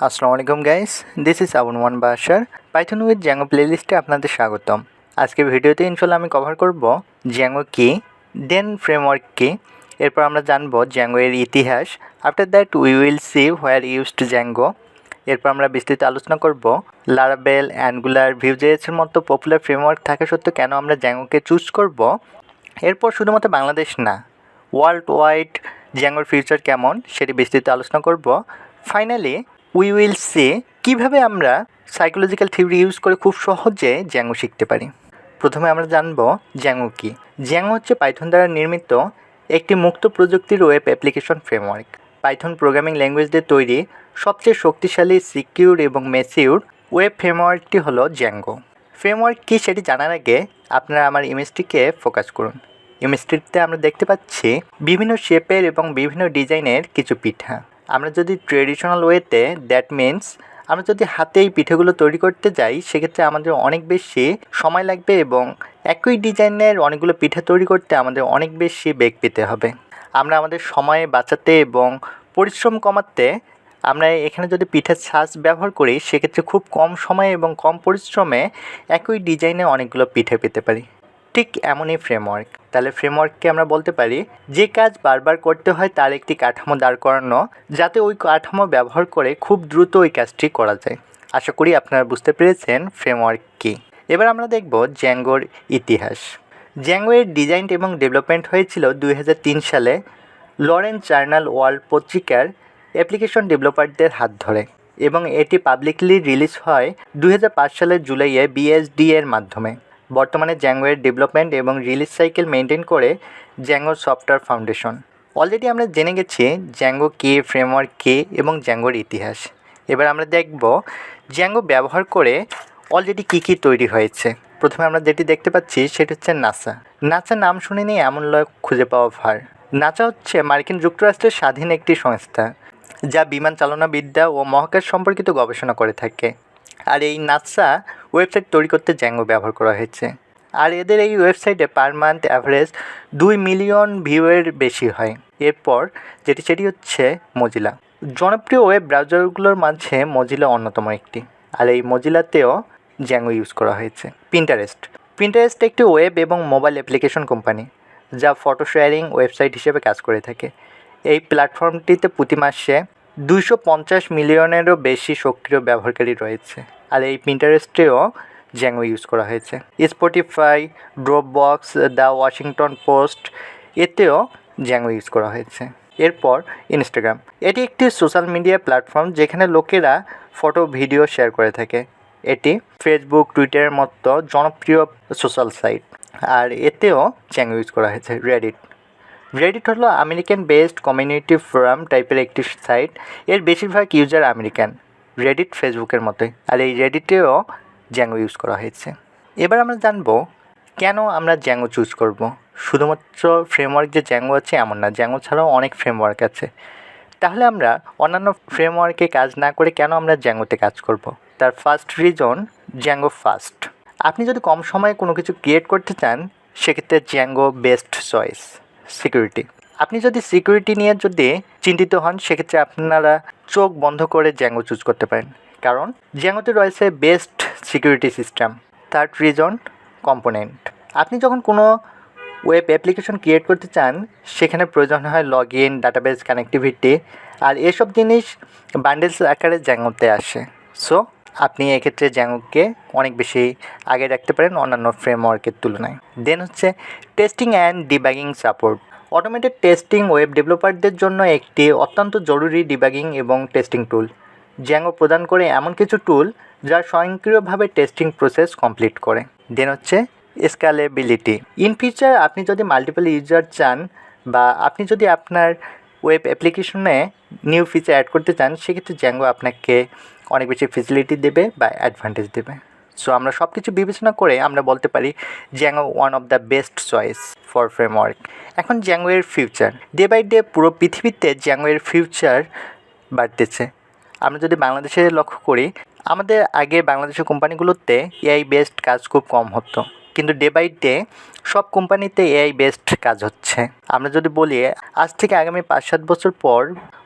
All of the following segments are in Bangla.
আসসালামু আলাইকুম গাইস, দিস ইজ আবুন বাসার পাইথন উইথ জ্যাঙ্গো প্লেলিস্টে আপনাদের স্বাগতম। আজকের ভিডিওতে ইনশাল্লাহ আমি কভার করব জ্যাঙ্গো কি, দেন ফ্রেমওয়ার্ক কি, এরপর আমরা জানব জ্যাঙ্গো এর ইতিহাস। After that we will see where used Zango. এরপর আমরা বিস্তৃত আলোচনা করব লারাবেল, অ্যাঙ্গুলার, ভিউজেএসের মতো পপুলার ফ্রেমওয়ার্ক থাকা সত্ত্বেও কেন আমরা জ্যাঙ্গোকে চুজ করব। এরপর শুধুমাত্র বাংলাদেশ না, ওয়ার্ল্ড ওয়াইড জ্যাঙ্গোর ফিউচার কেমন সেটি বিস্তৃত আলোচনা করব। ফাইনালি উই উইল সি কীভাবে আমরা সাইকোলজিক্যাল থিওরি ইউজ করে খুব সহজে জ্যাঙ্গো শিখতে পারি। প্রথমে আমরা জানব জ্যাঙ্গো কী। জ্যাঙ্গো হচ্ছে পাইথন দ্বারা নির্মিত একটি মুক্ত প্রযুক্তির web application framework. Python programming language দিয়ে তৈরি সবচেয়ে শক্তিশালী, সিকিউর এবং ম্যাচিউর ওয়েব ফ্রেমওয়ার্কটি হলো জ্যাঙ্গো। ফ্রেমওয়ার্ক কী সেটি জানার আগে আপনারা আমার ইমেজটিকে ফোকাস করুন। ইমেজটিতে আমরা দেখতে পাচ্ছি বিভিন্ন শেপের এবং বিভিন্ন ডিজাইনের কিছু পিঠা। আমরা যদি ট্রেডিশনাল ওয়েতে, দ্যাট মিন্স আমরা যদি হাতে এই পিঠেগুলো তৈরি করতে যাই, সেক্ষেত্রে আমাদের অনেক বেশি সময় লাগবে এবং একই ডিজাইনের অনেকগুলো পিঠা তৈরি করতে আমাদের অনেক বেশি বেগ পেতে হবে। আমরা আমাদের সময় বাঁচাতে এবং পরিশ্রম কমাতে আমরা এখানে যদি পিঠার ছাঁচ ব্যবহার করি, সেক্ষেত্রে খুব কম সময়ে এবং কম পরিশ্রমে একই ডিজাইনে অনেকগুলো পিঠে পেতে পারি। ঠিক এমনই ফ্রেমওয়ার্ক। তাহলে ফ্রেমওয়ার্ককে আমরা বলতে পারি যে কাজ বারবার করতে হয় তার একটি কাঠামো দাঁড় করানো, যাতে ওই কাঠামো ব্যবহার করে খুব দ্রুত ওই কাজটি করা যায়। আশা করি আপনারা বুঝতে পেরেছেন ফ্রেমওয়ার্ক কী। এবার আমরা দেখব জ্যাঙ্গোর ইতিহাস। জ্যাঙ্গো এর ডিজাইন এবং ডেভেলপমেন্ট হয়েছিল 2003 সালে লরেন্স জার্নাল ওয়ার্ল্ড পত্রিকার অ্যাপ্লিকেশন ডেভেলপারদের হাত ধরে এবং এটি পাবলিকলি রিলিজ হয় 2005 সালের জুলাইয়ে BSD এর মাধ্যমে। বর্তমানে জ্যাঙ্গো এর ডেভেলপমেন্ট এবং রিলিজ সাইকেল মেনটেন করে জ্যাঙ্গো সফটওয়্যার ফাউন্ডেশন। অলরেডি আমরা জেনে গেছি জ্যাঙ্গো কী, ফ্রেমওয়ার্ক কী এবং জ্যাঙ্গোর ইতিহাস। এবার আমরা দেখব জ্যাঙ্গো ব্যবহার করে অলরেডি কী কী তৈরি হয়েছে। প্রথমে আমরা যেটি দেখতে পাচ্ছি সেটি হচ্ছে নাসা। নাসা নাম শুনেনি এমন লোক খুঁজে পাওয়া ভার। নাসা হচ্ছে মার্কিন যুক্তরাষ্ট্রের স্বাধীন একটি সংস্থা যা বিমান চালনাবিদ্যা ও মহাকাশ সম্পর্কিত গবেষণা করে থাকে। আর এই নাসা ওয়েবসাইট তৈরি করতে জ্যাঙ্গো ব্যবহার করা হয়েছে। আর এদের এই ওয়েবসাইটে পার মান্থ অ্যাভারেজ 2 মিলিয়ন ভিউয়ের বেশি হয়। এরপর সেটি হচ্ছে মজিলা। জনপ্রিয় ওয়েব ব্রাউজারগুলোর মাঝে মজিলা অন্যতম একটি। আর এই মজিলাতেও জ্যাঙ্গো ইউজ করা হয়েছে। পিন্টারেস্ট একটি ওয়েব এবং মোবাইল অ্যাপ্লিকেশন কোম্পানি যা ফটো শেয়ারিং ওয়েবসাইট হিসেবে কাজ করে থাকে। এই প্ল্যাটফর্মটিতে প্রতি মাসে 250 মিলিয়নেরও বেশি সক্রিয় ব্যবহারকারী রয়েছে। আর এই পিন্টারেস্টেও জ্যাঙ্গো ইউজ করা হয়েছে। Spotify, Dropbox, the Washington post এতেও জ্যাঙ্গো ইউজ করা হয়েছে। এরপর ইনস্টাগ্রাম। এটি একটি সোশ্যাল মিডিয়া প্ল্যাটফর্ম যেখানে লোকেরা ফটো, ভিডিও শেয়ার করে থাকে। এটি ফেসবুক, টুইটারের মতো জনপ্রিয় সোশ্যাল সাইট। আর এতেও জ্যাঙ্গো ইউজ করা হয়েছে। রেডিট হলো আমেরিকান বেসড কমিউনিটি ফোরাম টাইপের একটি সাইট। এর বেশিরভাগ ইউজার আমেরিকান। রেডিট ফেসবুকের মতোই। আর এই রেডিটেও জ্যাঙ্গো ইউজ করা হয়েছে। এবার আমরা জানবো কেন আমরা জ্যাঙ্গো চুজ করব। শুধুমাত্র ফ্রেমওয়ার্ক যে জ্যাঙ্গো আছে এমন না, জ্যাঙ্গো ছাড়াও অনেক ফ্রেমওয়ার্ক আছে। তাহলে আমরা অন্যান্য ফ্রেমওয়ার্কে কাজ না করে কেন আমরা জ্যাঙ্গোতে কাজ করব? তার ফার্স্ট রিজন, জ্যাঙ্গো ফাস্ট। আপনি যদি কম সময়ে কোনো কিছু ক্রিয়েট করতে চান, সেক্ষেত্রে জ্যাঙ্গো বেস্ট চয়েস। সিকিউরিটি। আপনি যদি সিকিউরিটি নিয়ে চিন্তিত হন, সেক্ষেত্রে আপনারা চোখ বন্ধ করে জ্যাঙ্গো চুজ করতে পারেন, কারণ জ্যাঙ্গোতে রয়েছে best security system. Third reason, component. আপনি যখন কোনো ওয়েব অ্যাপ্লিকেশন ক্রিয়েট করতে চান, সেখানে প্রয়োজন হয় লগ ইন, ডাটাবেস কানেক্টিভিটি, আর এসব জিনিস বান্ডেলস আকারে জ্যাঙ্গোতে আসে। সো আপনি এক্ষেত্রে জ্যাঙ্গোকে অনেক বেশি আগে রাখতে পারেন অন্যান্য ফ্রেমওয়ার্কের তুলনায়। দেন হচ্ছে testing and debugging support. Automated testing web ডেভেলপারদের জন্য একটি অত্যন্ত জরুরি ডিবাগিং এবং টেস্টিং টুল। জ্যাঙ্গো প্রদান করে এমন কিছু টুল যা স্বয়ংক্রিয়ভাবে টেস্টিং প্রসেস কমপ্লিট করে। দেন হচ্ছে স্কেলেবিলিটি। ইন ফিউচার আপনি যদি মাল্টিপল ইউজার চান বা আপনি যদি আপনার ওয়েব অ্যাপ্লিকেশনে নিউ ফিচার অ্যাড করতে চান, সেক্ষেত্রে জ্যাঙ্গো আপনাকে অনেক বেশি ফেসিলিটি দেবে বা অ্যাডভান্টেজ দেবে। সো আমরা সব কিছু বিবেচনা করে আমরা বলতে পারি Zango one of the best choice for framework. এখন জ্যাঙ্গো এর ফিউচার। ডে বাই ডে পুরো পৃথিবীতে জ্যাঙ্গো এর ফিউচার বাড়তেছে। আমরা যদি বাংলাদেশে লক্ষ্য করি, আমাদের আগে বাংলাদেশের কোম্পানিগুলোতে এআই বেসড কাজ খুব কম হতো, কিন্তু ডে বাই ডে সব কোম্পানিতে এআই বেসড কাজ হচ্ছে। আমরা যদি বলি আজ থেকে আগামী 5-7 বছর পর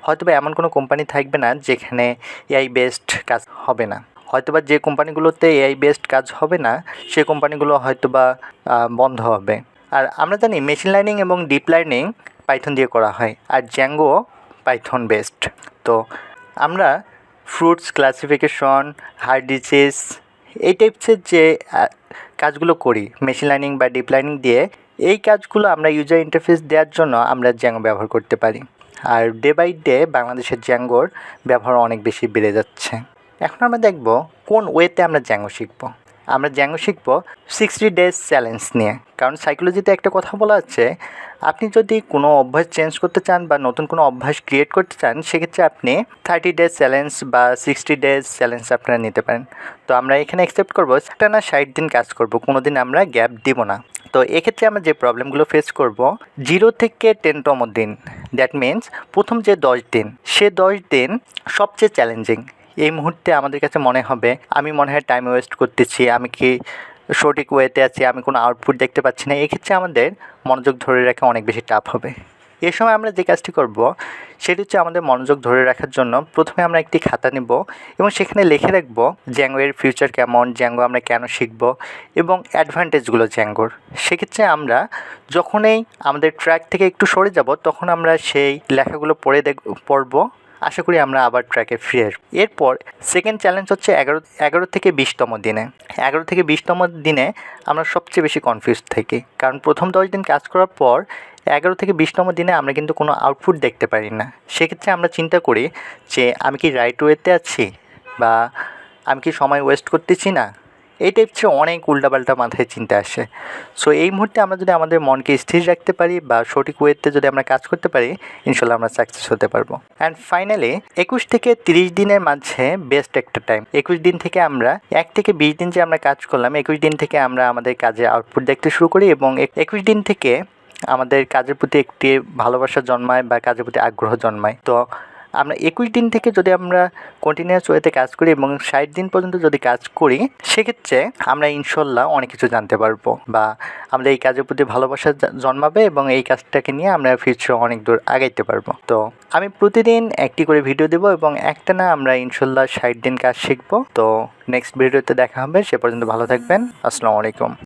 হয়তোবা এমন কোনো কোম্পানি থাকবে না যেখানে এআই বেসড কাজ হবে না। হয়তোবা যে কোম্পানিগুলোতে এআই বেসড কাজ হবে না সেই কোম্পানিগুলো হয়তোবা বন্ধ হবে। আর আমরা জানি মেশিন লার্নিং এবং ডিপ লার্নিং পাইথন দিয়ে করা হয়, আর জ্যাঙ্গো পাইথন বেসড। তো আমরা ফ্রুটস ক্লাসিফিকেশন, হার্ট ডিজিজ, এই টাইপসের যে কাজগুলো করি মেশিন লার্নিং বা ডিপ লার্নিং দিয়ে, এই কাজগুলো আমরা ইউজার ইন্টারফেস দেওয়ার জন্য আমরা জ্যাঙ্গো ব্যবহার করতে পারি। আর ডে বাই ডে বাংলাদেশের জ্যাঙ্গোর ব্যবহার অনেক বেশি বেড়ে যাচ্ছে। এখন আমরা দেখব কোন ওয়েতে আমরা জ্যাঙ্গো শিখব। আমরা জ্যাঙ্গো শিখব 60 ডেজ চ্যালেঞ্জ নিয়ে। কারণ সাইকোলজিতে একটা কথা বলা আছে, আপনি যদি কোনো অভ্যাস চেঞ্জ করতে চান বা নতুন কোনো অভ্যাস ক্রিয়েট করতে চান, সেক্ষেত্রে আপনি 30 ডেজ চ্যালেঞ্জ বা 60 ডেজ চ্যালেঞ্জ আপনারা নিতে পারেন। তো আমরা এখানে অ্যাকসেপ্ট করবো টানা 60 দিন কাজ করব, কোনো দিন আমরা গ্যাপ দিব না। তো এক্ষেত্রে আমরা যে প্রবলেমগুলো ফেস করব, 0 থেকে 10তম দিন, দ্যাট মিন্স প্রথম যে 10 দিন, সে 10 দিন সবচেয়ে চ্যালেঞ্জিং। এই মুহূর্তে আমাদের কাছে মনে হবে আমি মনে হয় টাইম ওয়েস্ট করতেছি, আমি কি সঠিক ওয়েতে আছি, আমি কোনো আউটপুট দেখতে পাচ্ছি না। এক্ষেত্রে আমাদের মনোযোগ ধরে রাখা অনেক বেশি টাফ হবে। এ সময় আমরা যে কাজটি করব সেটি হচ্ছে আমাদের মনোযোগ ধরে রাখার জন্য প্রথমে আমরা একটি খাতা নেব এবং সেখানে লিখে রাখব জ্যাঙ্গো এর ফিউচার কেমন, জ্যাঙ্গো আমরা কেন শিখব এবং অ্যাডভান্টেজগুলো জ্যাঙ্গোর। সেক্ষেত্রে আমরা যখনই আমাদের ট্র্যাক থেকে একটু সরে যাব তখন আমরা সেই লেখাগুলো পড়ব। আশা করি আমরা আবার ট্র্যাকে ফিরে আসব। এরপর সেকেন্ড চ্যালেঞ্জ হচ্ছে 11 থেকে 20তম দিনে। 11 থেকে 20তম দিনে আমরা সবচেয়ে বেশি কনফিউজ থাকি, কারণ প্রথম 10 দিন কাজ করার পর 11 থেকে 20তম দিনে আমরা কিন্তু কোনো আউটপুট দেখতে পারি না। সেক্ষেত্রে আমরা চিন্তা করি যে আমি কি রাইট ওয়েতে আছি বা আমি কি সময় ওয়েস্ট করতেছি না। এই টাইপসের অনেক উল্টাপাল্টা মাথায় চিন্তা আসে। সো এই মুহূর্তে আমরা যদি আমাদের মনকে স্থির রাখতে পারি বা সঠিক ওয়েতে যদি আমরা কাজ করতে পারি, ইনশাল্লাহ আমরা সাকসেস হতে পারবো। অ্যান্ড ফাইনালি 21 থেকে 30 দিনের মাঝে বেস্ট একটা টাইম। 21 দিন থেকে আমরা 1 থেকে 20 দিন যে আমরা কাজ করলাম, 21 দিন থেকে আমরা আমাদের কাজে আউটপুট দেখতে শুরু করি এবং 21 দিন থেকে আমাদের কাজের প্রতি একটি ভালোবাসা জন্মায় বা কাজের প্রতি আগ্রহ জন্মায়। তো আমরা 21 দিন থেকে যদি আমরা কন্টিনিউয়াস ওয়েতে কাজ করি এবং 60 দিন পর্যন্ত যদি কাজ করি, সেক্ষেত্রে আমরা ইনশাল্লাহ অনেক কিছু জানতে পারবো বা আমাদের এই কাজের প্রতি ভালোবাসা জন্মাবে এবং এই কাজটাকে নিয়ে আমরা ফিউচারে অনেক দূর আগাইতে পারবো। তো আমি প্রতিদিন একটি করে ভিডিও দেবো এবং একটা না আমরা ইনশাল্লাহ 60 দিন কাজ শিখবো। তো নেক্সট ভিডিওতে দেখা হবে, সে পর্যন্ত ভালো থাকবেন। আসসালামু আলাইকুম।